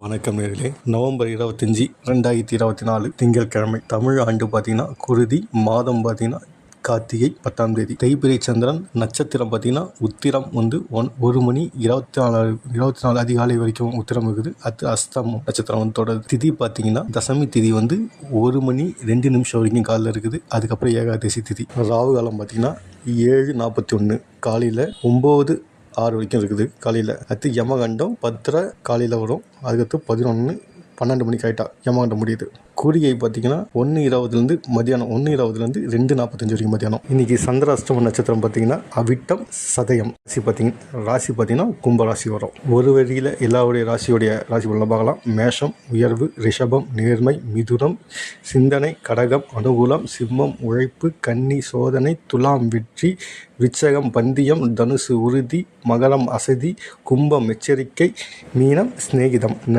வணக்கம் நேர்களே. நவம்பர் 25, 2024 திங்கட்கிழமை. தமிழ் ஆண்டு பார்த்தீங்கன்னா குருதி, மாதம் பார்த்தீங்கன்னா கார்த்திகை 10ஆம் தேதி. தேய்பிறை சந்திரன், நட்சத்திரம் பார்த்தீங்கன்னா உத்திரம் 1 மணி 24 அதிகாலை வரைக்கும் உத்திரம் இருக்குது. அது அஸ்தம் நட்சத்திரம் தொடருது. திதி பார்த்தீங்கன்னா தசமி திதி 1 மணி 2 நிமிஷம் வரைக்கும் காலையில் இருக்குது. அதுக்கப்புறம் ஏகாதசி திதி. ராகு காலம் பார்த்தீங்கன்னா 7:41 காலையில் 9:06 வரைக்கும் இருக்குது காலையில். அடுத்து யமகண்டம் 10:30 காலையில் வரும். அதுக்கடுத்து 12 மணிக்கு ஆகிட்டா யமகண்டம் முடியுது. கூலிகை பார்த்தீங்கன்னா 1:20 மதியானம் 1:20 2:45 வரைக்கும் மதியானம். இன்னைக்கு சந்திராஷ்டம நட்சத்திரம் பார்த்தீங்கன்னா அவிட்டம், சதயம். ராசி பார்த்தீங்கன்னா கும்பராசி வரும். ஒரு வரியில் எல்லாருடைய ராசி உள்ள பார்க்கலாம். மேஷம் உயர்வு, ரிஷபம் நேர்மை, மிதுனம் சிந்தனை, கடகம் அனுகூலம், சிம்மம் உழைப்பு, கன்னி சோதனை, துலாம் வெற்றி, விருச்சகம் பந்தியம், தனுசு உறுதி, மகரம் அசதி, கும்பம் எச்சரிக்கை, மீனம் சிநேகிதம்.